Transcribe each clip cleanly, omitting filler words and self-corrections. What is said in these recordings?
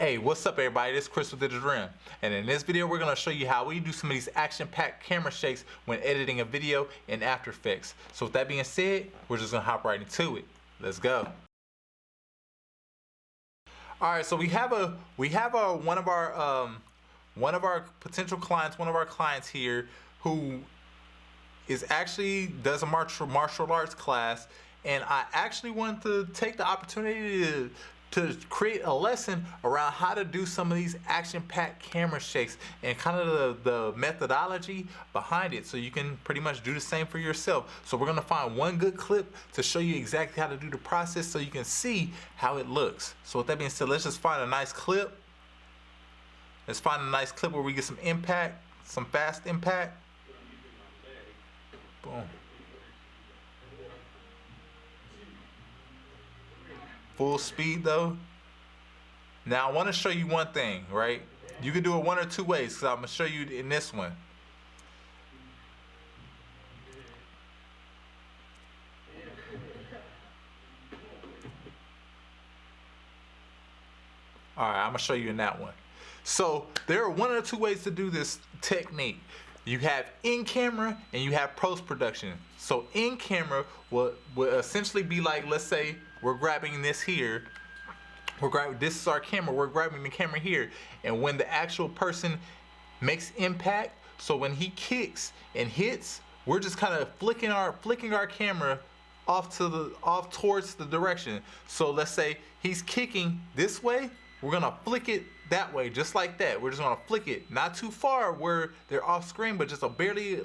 Hey, what's up everybody? This is Chris with Digital REM, and in this video we're going to show you how we do some of these action-packed camera shakes when editing a video in After Effects. So with that being said, we're just going to hop right into it. Let's go. Alright, so we have one of our potential clients, one of our clients here who does a martial arts class, and I actually wanted to take the opportunity to create a lesson around how to do some of these action-packed camera shakes and kind of the methodology behind it, so you can pretty much do the same for yourself. So we're gonna find one good clip to show you exactly how to do the process so you can see how it looks. So with that being said, let's just find a nice clip. Let's find a nice clip where we get some impact, some fast impact. Boom. Full speed though. Now I want to show you one thing, right? You can do it one or two ways, because I'm going to show you in this one. Alright, I'm going to show you in that one. So there are one or two ways to do this technique. You have in-camera and you have post-production. So in-camera will essentially be like, let's say we're grabbing this here. This is our camera, we're grabbing the camera here. And when the actual person makes impact, so when he kicks and hits, we're just kind of flicking our camera off towards the direction. So let's say he's kicking this way, we're gonna flick it that way, just like that. We're just gonna flick it, not too far where they're off screen, but just a barely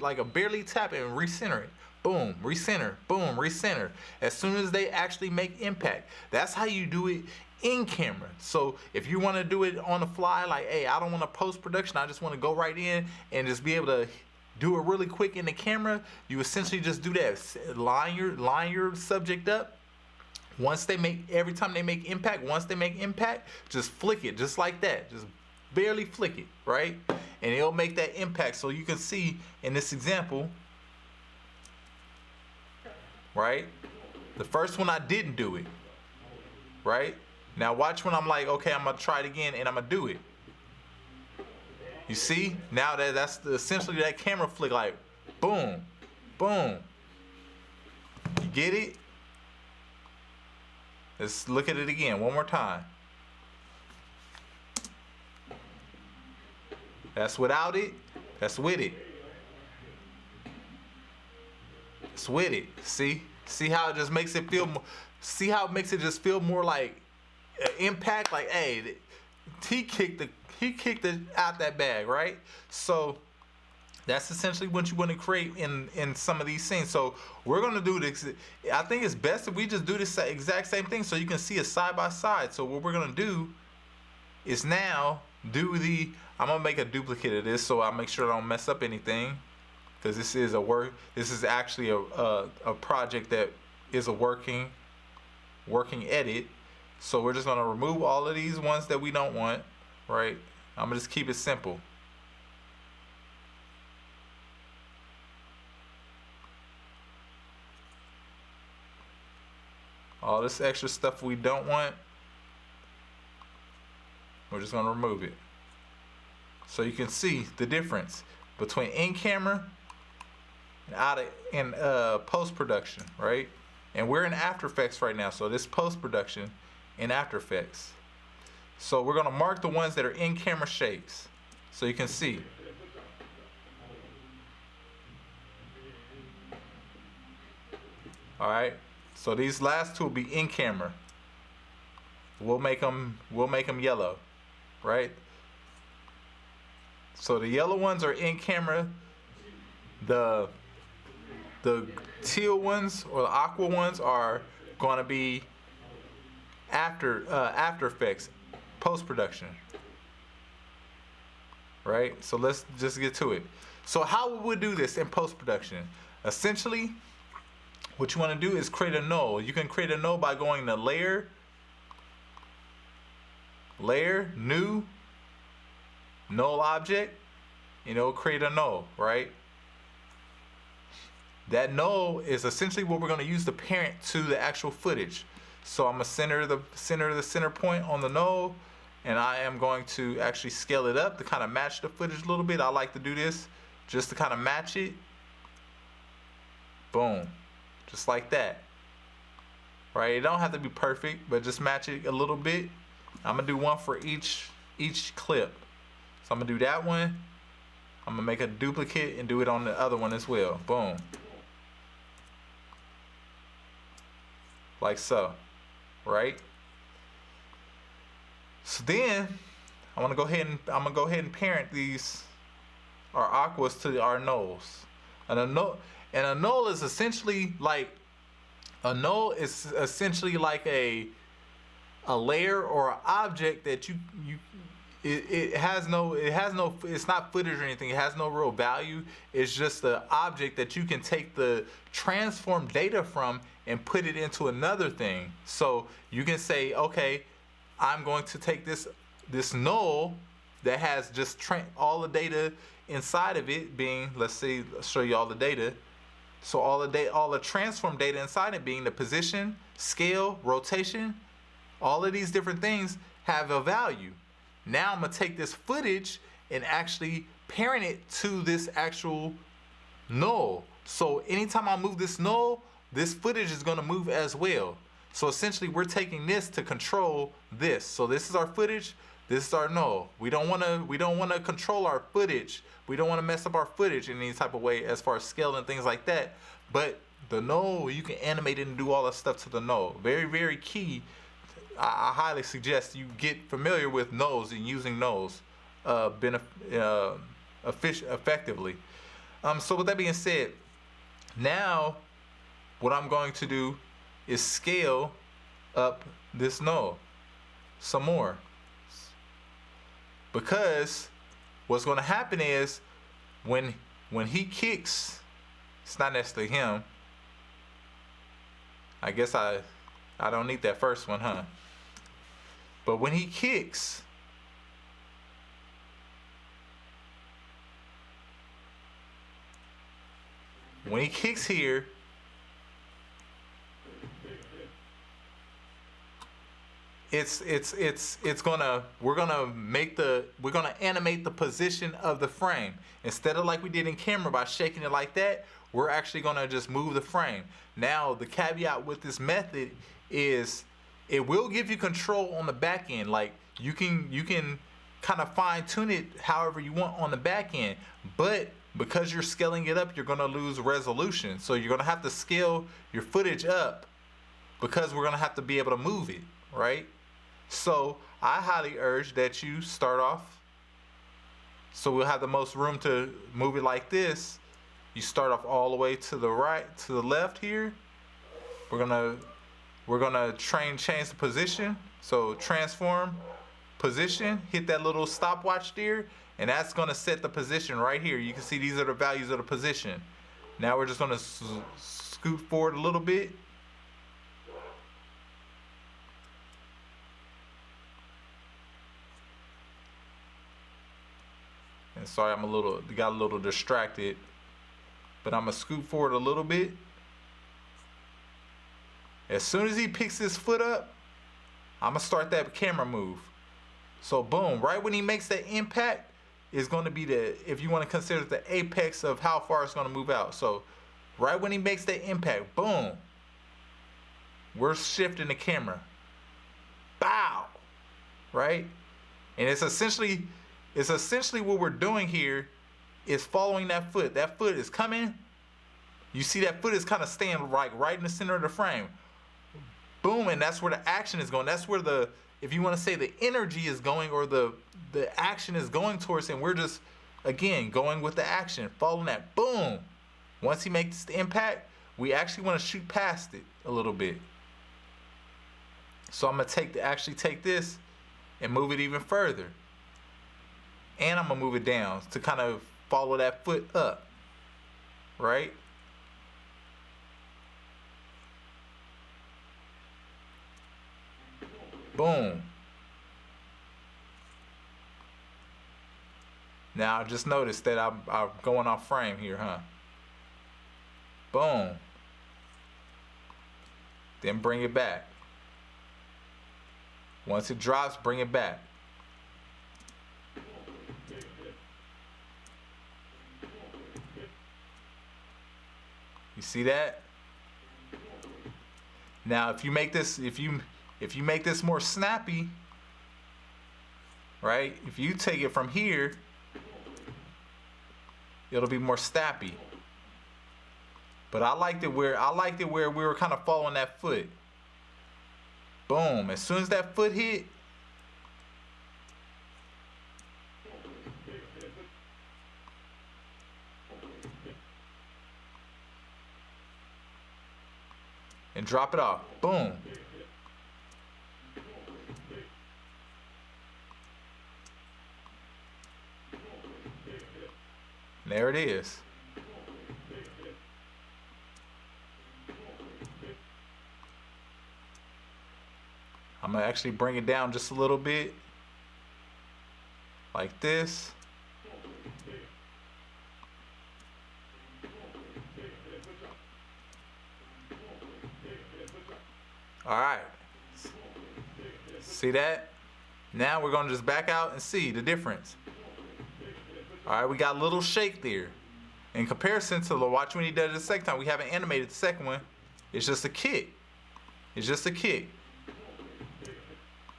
tap and recenter it. Boom, recenter, boom, recenter. As soon as they actually make impact. That's how you do it in camera. So if you wanna do it on the fly, like, hey, I don't wanna post-production, I just wanna go right in and just be able to do it really quick in the camera, you essentially just do that. Line your subject up. Every time they make impact, once they make impact, just flick it, just like that. Just barely flick it, right? And it'll make that impact. So you can see in this example, right? The first one I didn't do it, right? Now watch when I'm like, okay, I'm gonna try it again and I'm gonna do it. You see? Now that's essentially that camera flick, like boom, boom. You get it? Let's look at it again one more time. That's without it. That's with it. It's with it. See how it just makes it feel more, see how it makes it just feel more like impact, like, hey, he kicked it out that bag, right? So that's essentially what you want to create in some of these scenes. So we're going to do this. I think it's best if we just do this exact same thing so you can see it side by side. So what we're going to do is now I'm going to make a duplicate of this so I make sure I don't mess up anything, because this is actually a project that is a working edit. So we're just going to remove all of these ones that we don't want, right? I'm going to just keep it simple. All this extra stuff we don't want, we're just going to remove it. So you can see the difference between in-camera and post-production, right? And we're in After Effects right now, so this post-production in After Effects. So we're going to mark the ones that are in-camera shakes so you can see. All right. So these last two will be in camera. We'll make them yellow, right? So the yellow ones are in camera. The teal ones or the aqua ones are going to be After Effects post-production, right? So let's just get to it. So how would we do this in post-production? Essentially, what you want to do is create a null. You can create a null by going to Layer, New, Null Object, and it'll create a null, right? That null is essentially what we're going to use to parent to the actual footage. So I'm going to center the center point on the null, and I am going to actually scale it up to kind of match the footage a little bit. I like to do this just to kind of match it. Boom, just like that. Right, it don't have to be perfect, but just match it a little bit. I'm gonna do one for each clip. So I'm gonna do that one. I'm gonna make a duplicate and do it on the other one as well. Boom. Like so, right? So then I'm gonna go ahead and parent these our aquas to our nulls. And a null is essentially like a layer or an object that it's not footage or anything. It has no real value. It's just an object that you can take the transform data from and put it into another thing. So you can say, okay, I'm going to take this null that has just all the data inside of it being, let's show you all the data. So all the transform data inside it being the position, scale, rotation, all of these different things have a value. Now I'm gonna take this footage and actually parent it to this actual null. So anytime I move this null, this footage is gonna move as well. So essentially we're taking this to control this. So this is our footage, this is our null. We don't wanna control our footage. We don't wanna mess up our footage in any type of way as far as scale and things like that. But the null, you can animate it and do all that stuff to the null. Very, very key. I highly suggest you get familiar with nulls and using nulls effectively. So with that being said, now what I'm going to do is scale up this null some more. Because what's going to happen is when he kicks, it's not necessarily him. I guess I don't need that first one, huh? But when he kicks, here, we're gonna animate the position of the frame. Instead of like we did in camera by shaking it like that, we're actually gonna just move the frame. Now the caveat with this method is it will give you control on the back end. Like you can kind of fine tune it however you want on the back end, but because you're scaling it up, you're gonna lose resolution. So you're gonna have to scale your footage up because we're gonna have to be able to move it, right? So I highly urge that you start off, so we'll have the most room to move it like this. You start off all the way to the right, to the left here. We're gonna change the position. So transform position, hit that little stopwatch there, and that's gonna set the position right here. You can see these are the values of the position. Now we're just gonna scoot forward a little bit. And sorry, got a little distracted, but I'm gonna scoot forward a little bit. As soon as he picks his foot up, I'm gonna start that camera move. So boom, right when he makes that impact is gonna be if you wanna consider the apex of how far it's gonna move out. So right when he makes that impact, boom, we're shifting the camera. Bow, right? And it's essentially what we're doing here is following that foot. That foot is coming. You see that foot is kind of staying right in the center of the frame. Boom, and that's where the action is going. That's where if you want to say the energy is going or the action is going towards, and we're just, again, going with the action, following that. Boom. Once he makes the impact, we actually want to shoot past it a little bit. So I'm going to actually take this and move it even further. And I'm gonna move it down to kind of follow that foot up, right? Boom. Now just notice that I'm going off frame here, huh? Boom. Then bring it back. Once it drops, bring it back. You see that? Now, if you make this, if you make this more snappy, right? If you take it from here, it'll be more snappy. But I liked it where we were kind of following that foot. Boom! As soon as that foot hit, and drop it off. Boom. There it is. I'm gonna actually bring it down just a little bit, like this. All right. See that? Now we're gonna just back out and see the difference. All right, we got a little shake there. In comparison to the watch when he did it the second time, we haven't animated the second one. It's just a kick. It's just a kick.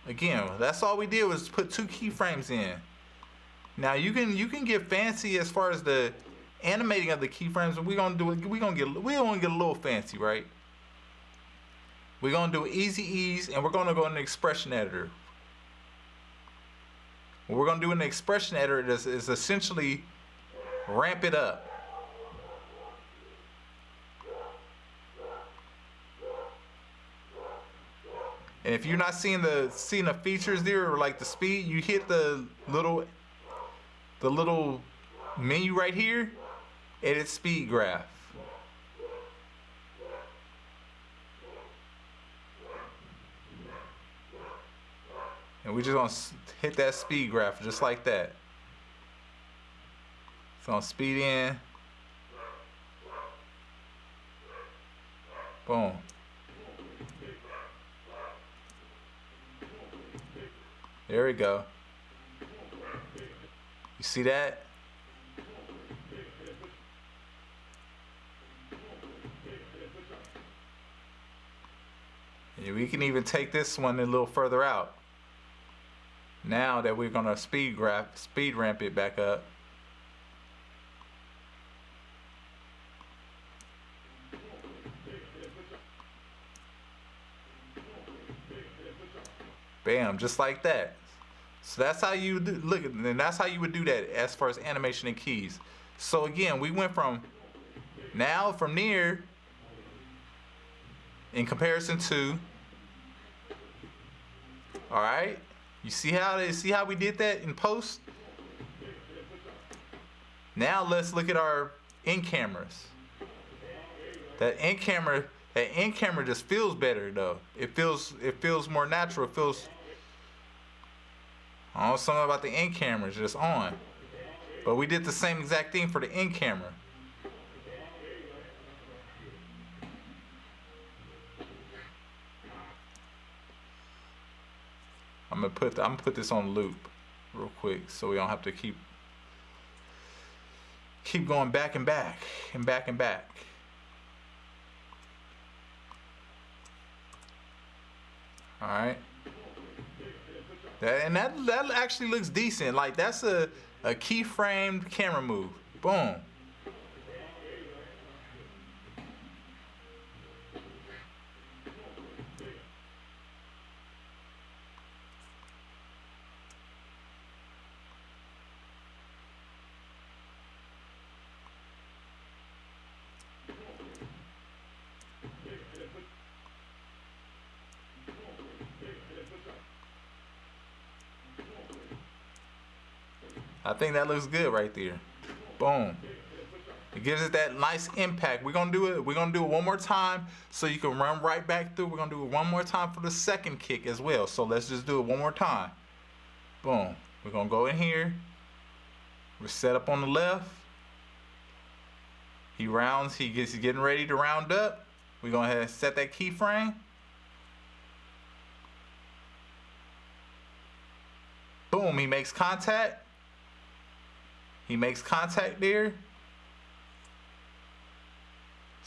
Again, that's all we did was put 2 keyframes in. Now you can get fancy as far as the animating of the keyframes, but we're gonna get a little fancy, right? We're gonna do easy ease, and we're gonna go in the expression editor. What we're gonna do in the expression editor is essentially ramp it up. And if you're not seeing the features there, or like the speed, you hit the little menu right here, edit speed graph. And we're just gonna hit that speed graph just like that. It's gonna speed in. Boom. There we go. You see that? And we can even take this one a little further out. Now that we're gonna speed ramp it back up. Bam, just like that. So that's how you look, and that's how you would do that as far as animation and keys. So again, we went from near in comparison to, all right. You see how we did that in post? Now let's look at our in cameras. That in camera just feels better though. It feels more natural. It feels, I don't know, something about the in camera is just on. But we did the same exact thing for the in camera. I'm gonna put this on loop real quick so we don't have to keep going back and back and back and back. All right. That actually looks decent. Like that's a keyframed camera move. Boom. I think that looks good right there. Boom. It gives it that nice impact. We're gonna do it one more time so you can run right back through. We're gonna do it one more time for the second kick as well. So let's just do it one more time. Boom. We're gonna go in here. We're set up on the left. He's getting ready to round up. We're gonna have to set that keyframe. Boom, he makes contact. He makes contact there.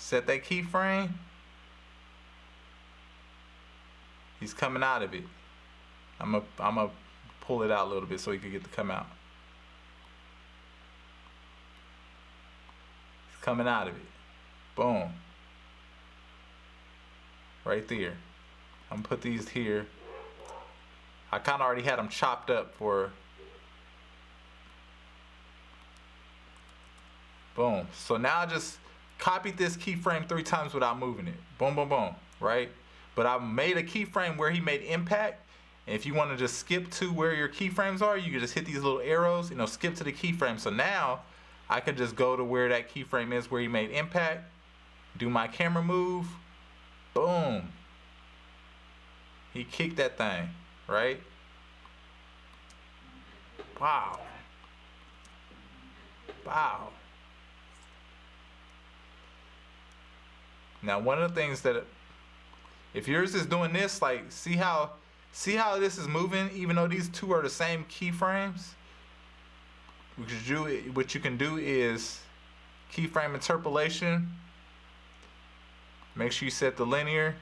Set that keyframe. He's coming out of it. I'm gonna pull it out a little bit so he can get to come out. He's coming out of it. Boom. Right there. I'm gonna put these here. I kind of already had them chopped up for. Boom. So now I just copied this keyframe 3 times without moving it. Boom, boom, boom. Right? But I made a keyframe where he made impact. And if you want to just skip to where your keyframes are, you can just hit these little arrows and it'll skip to the keyframe. So now I can just go to where that keyframe is where he made impact, do my camera move, boom. He kicked that thing, right? Wow. Wow. Now one of the things that, if yours is doing this, like see how this is moving, even though these two are the same keyframes? What you can do is keyframe interpolation. Make sure you set the linear.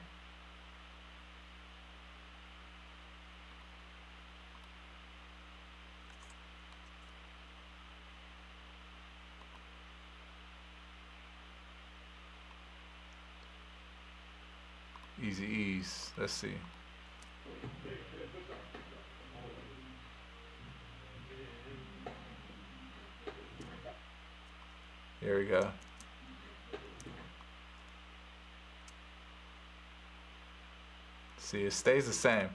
Easy ease. Let's see. There we go. See, it stays the same.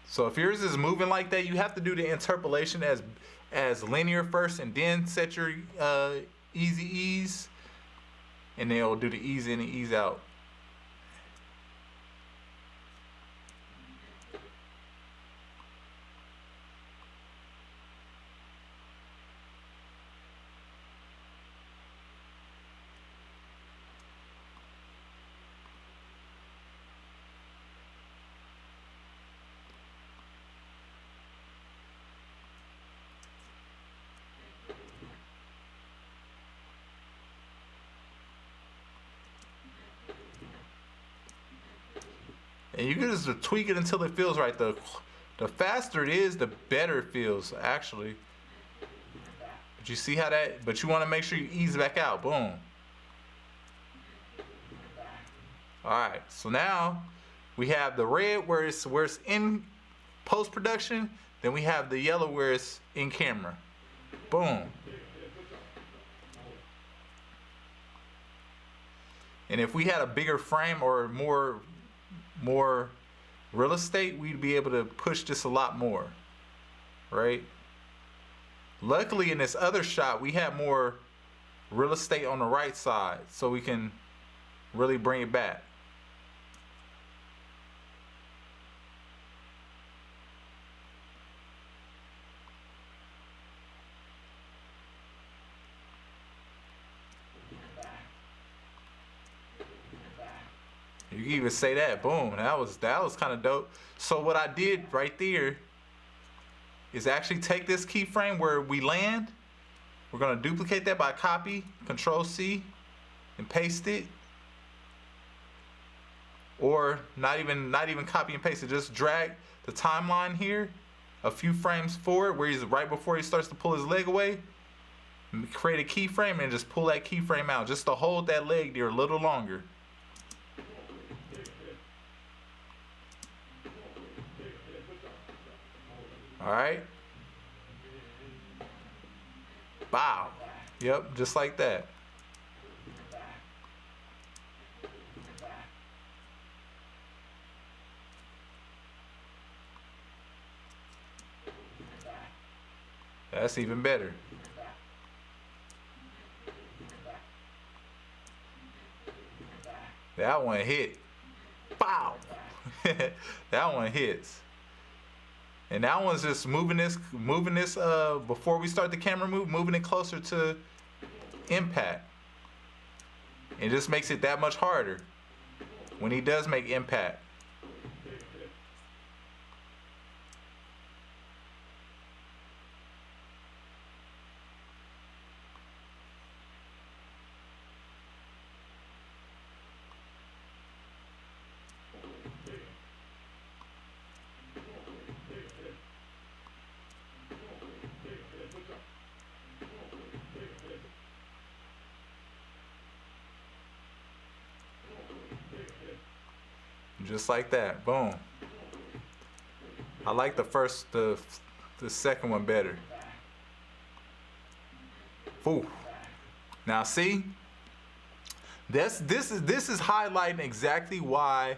So if yours is moving like that, you have to do the interpolation as linear first and then set your easy ease. And then it'll do the ease in and ease out. And you can just tweak it until it feels right. The faster it is, the better it feels, actually. But you see how that, but you want to make sure you ease back out. Boom. Alright, so now we have the red where it's in post-production, then we have the yellow where it's in camera. Boom. And if we had a bigger frame or more real estate, we'd be able to push this a lot more, right? Luckily in this other shot we have more real estate on the right side, so we can really bring it back. You can even say that. Boom. That was kind of dope. So what I did right there is actually take this keyframe where we land. We're gonna duplicate that by copy, Control C, and paste it. Or not even copy and paste it. Just drag the timeline here a few frames forward, where he's right before he starts to pull his leg away. Create a keyframe and just pull that keyframe out, just to hold that leg there a little longer. Alright. Wow. Yep, just like that. That's even better. That one hit. Pow! That one hits. And that one's just moving this before we start the camera move, moving it closer to impact. It just makes it that much harder when he does make impact. Just like that. Boom. I like the second one better. Ooh. Now see, this is highlighting exactly why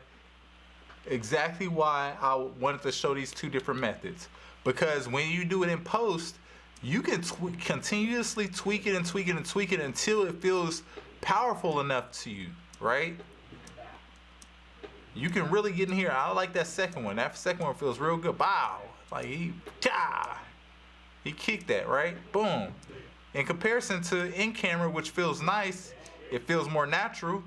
I wanted to show these two different methods. Because when you do it in post, you can continuously tweak it and tweak it and tweak it until it feels powerful enough to you, right? You can really get in here. I like that second one. That second one feels real good. Bow. Like he kicked that, right? Boom. In comparison to in camera, which feels nice, it feels more natural.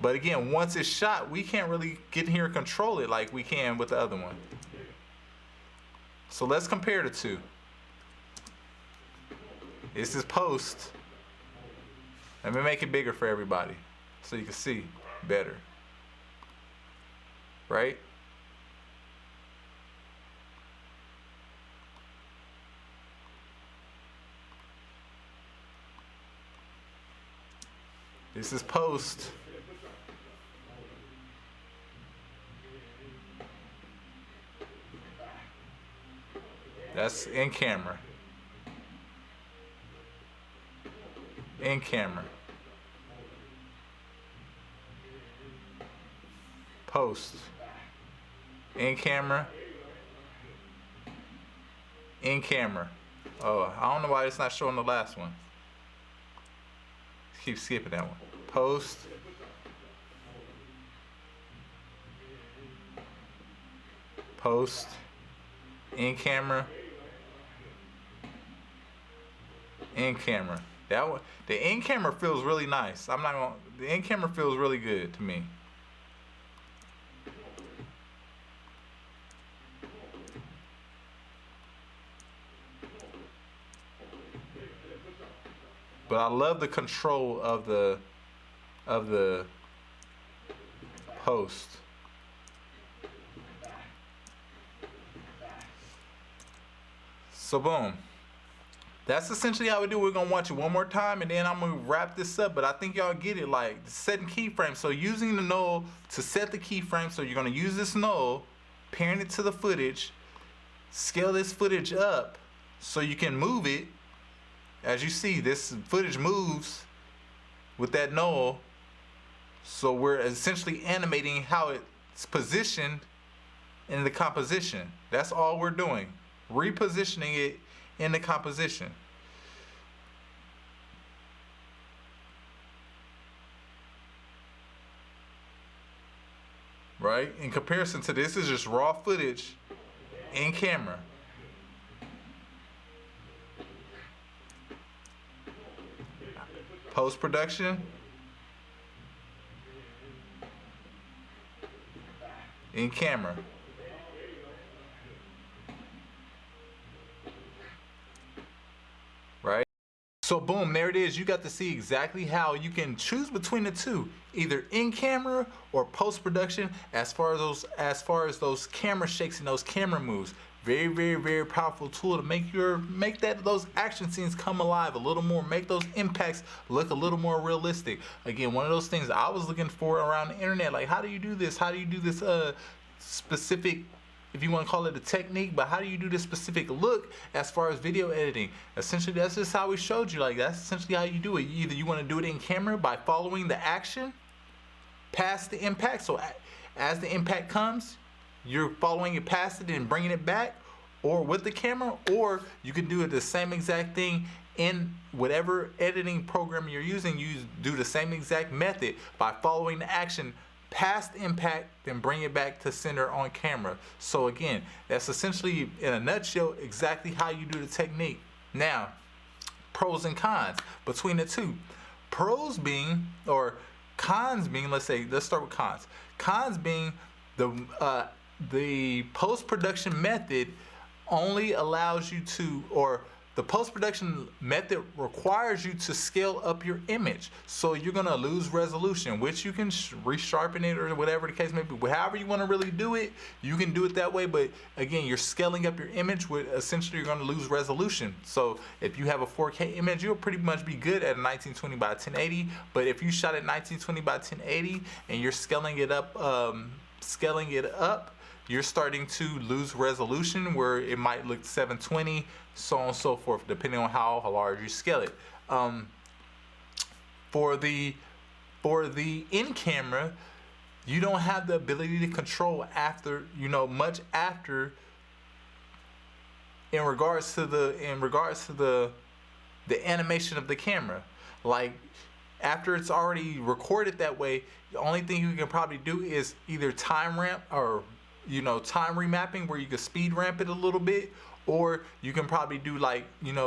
But again, once it's shot, we can't really get in here and control it like we can with the other one. So let's compare the two. This is post. Let me make it bigger for everybody so you can see better. Right? This is post. That's in camera. In camera. Post. In camera. In camera. Oh, I don't know why it's not showing the last one. Keep skipping that one. Post. Post. In camera. In camera. That one, the in camera feels really nice. The in camera feels really good to me. But I love the control of the post. So boom. That's essentially how we do it. We're gonna watch it one more time and then I'm gonna wrap this up, but I think y'all get it, like setting keyframes. So using the null to set the keyframe, so you're gonna use this null, parent it to the footage, scale this footage up so you can move it. As you see, this footage moves with that null. So we're essentially animating how it's positioned in the composition. That's all we're doing. Repositioning it in the composition. Right? In comparison to this is just raw footage in camera. Post-production. In camera. Right? So boom, there it is. You got to see exactly how you can choose between the two, either in camera or post-production, as far as those camera shakes and those camera moves. Very, very, very powerful tool to make those action scenes come alive a little more, make those impacts look a little more realistic. Again, one of those things I was looking for around the internet, like how do you do this? How do you do this specific, if you want to call it a technique, but how do you do this specific look as far as video editing? Essentially, that's just how we showed you. Like that's essentially how you do it. Either you want to do it in camera by following the action past the impact. So as the impact comes, you're following it past it and bringing it back, or with the camera, or you can do it the same exact thing in whatever editing program you're using. You do the same exact method by following the action past impact, then bring it back to center on camera. So again, that's essentially in a nutshell exactly how you do the technique. Now, pros and cons between the two. Pros being, or cons being, let's start with cons. Cons being the post-production method only allows you to, or the post-production method requires you to scale up your image. So you're gonna lose resolution, which you can resharpen it or whatever the case may be. However you wanna really do it, you can do it that way. But again, you're scaling up your image with essentially you're gonna lose resolution. So if you have a 4K image, you'll pretty much be good at a 1920 by 1080. But if you shot at 1920 by 1080 and you're scaling it up, you're starting to lose resolution where it might look 720, so on and so forth, depending on how large you scale it. For the in camera, you don't have the ability to control after, much after in regards to the animation of the camera. Like after it's already recorded that way, the only thing you can probably do is either time ramp or time remapping, where you can speed ramp it a little bit, or you can probably do like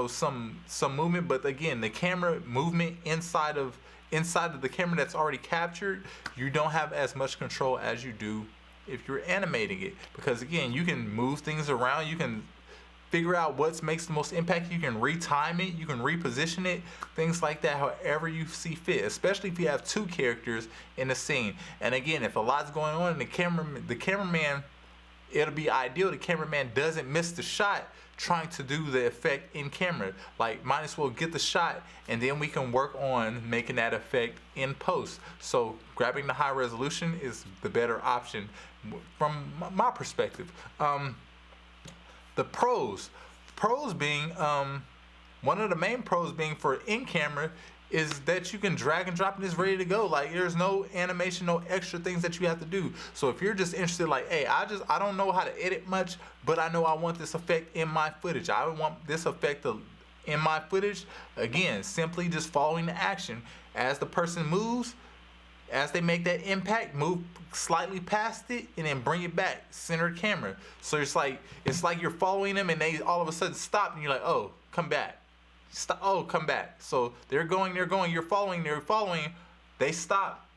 some movement. But again, the camera movement inside of the camera that's already captured, you don't have as much control as you do if you're animating it, because again, you can move things around, you can figure out what makes the most impact, you can retime it, you can reposition it, things like that, however you see fit, especially if you have two characters in the scene. And again, if a lot's going on and the cameraman, it'll be ideal the cameraman doesn't miss the shot trying to do the effect in camera. Like, might as well get the shot and then we can work on making that effect in post. So grabbing the high resolution is the better option from my perspective. The pros being, one of the main pros being for in-camera is that you can drag and drop and it's ready to go. Like, there's no animation, no extra things that you have to do. So if you're just interested, like, hey, I don't know how to edit much, but I know I want this effect in my footage. I want this effect in my footage. Again, simply just following the action. As the person moves, as they make that impact, move slightly past it and then bring it back, centered camera. So it's like you're following them and they all of a sudden stop and you're like, oh, come back. Stop, oh, come back. So they're going, you're following, they stop,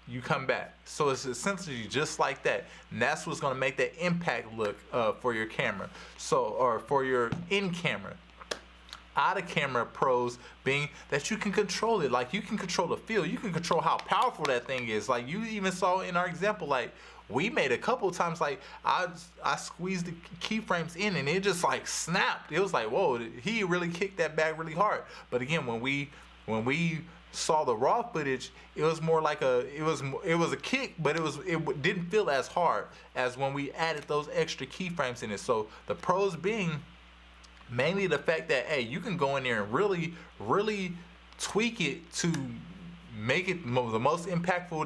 you come back. So it's essentially just like that. And that's what's gonna make that impact look for your camera. So, or for your in-camera. Out of camera pros being that you can control it. Like, you can control the feel, you can control how powerful that thing is. Like, you even saw in our example, like we made a couple of times, like I squeezed the keyframes in and it just like snapped. It was like, whoa, he really kicked that back really hard. But again, when we saw the raw footage, it was more like it was a kick, but it didn't feel as hard as when we added those extra keyframes in it. So the pros being mainly the fact that, hey, you can go in there and really, really tweak it to make it the most impactful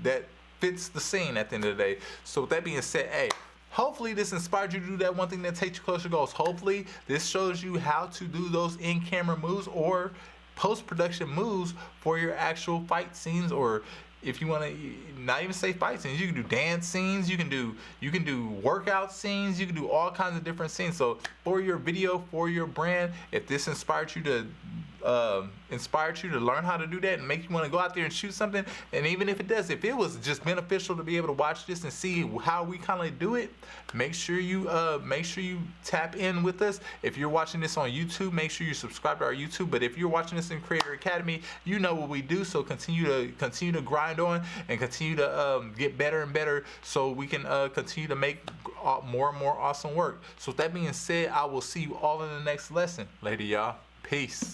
that fits the scene at the end of the day. So with that being said, hey, hopefully this inspired you to do that one thing that takes you closer to goals. Hopefully this shows you how to do those in-camera moves or post-production moves for your actual fight scenes, or if you want to not even say fight scenes, you can do dance scenes, you can do workout scenes, you can do all kinds of different scenes. So for your video, for your brand, if this inspired you to learn how to do that and make you want to go out there and shoot something, and even if it does, if it was just beneficial to be able to watch this and see how we kind of do it, make sure you tap in with us. If you're watching this on YouTube, make sure you subscribe to our YouTube. But if you're watching this in Creator Academy, you know what we do. So continue to grind on and continue to get better and better, so we can continue to make more and more awesome work. So with that being said, I will see you all in the next lesson. Later, y'all. Peace.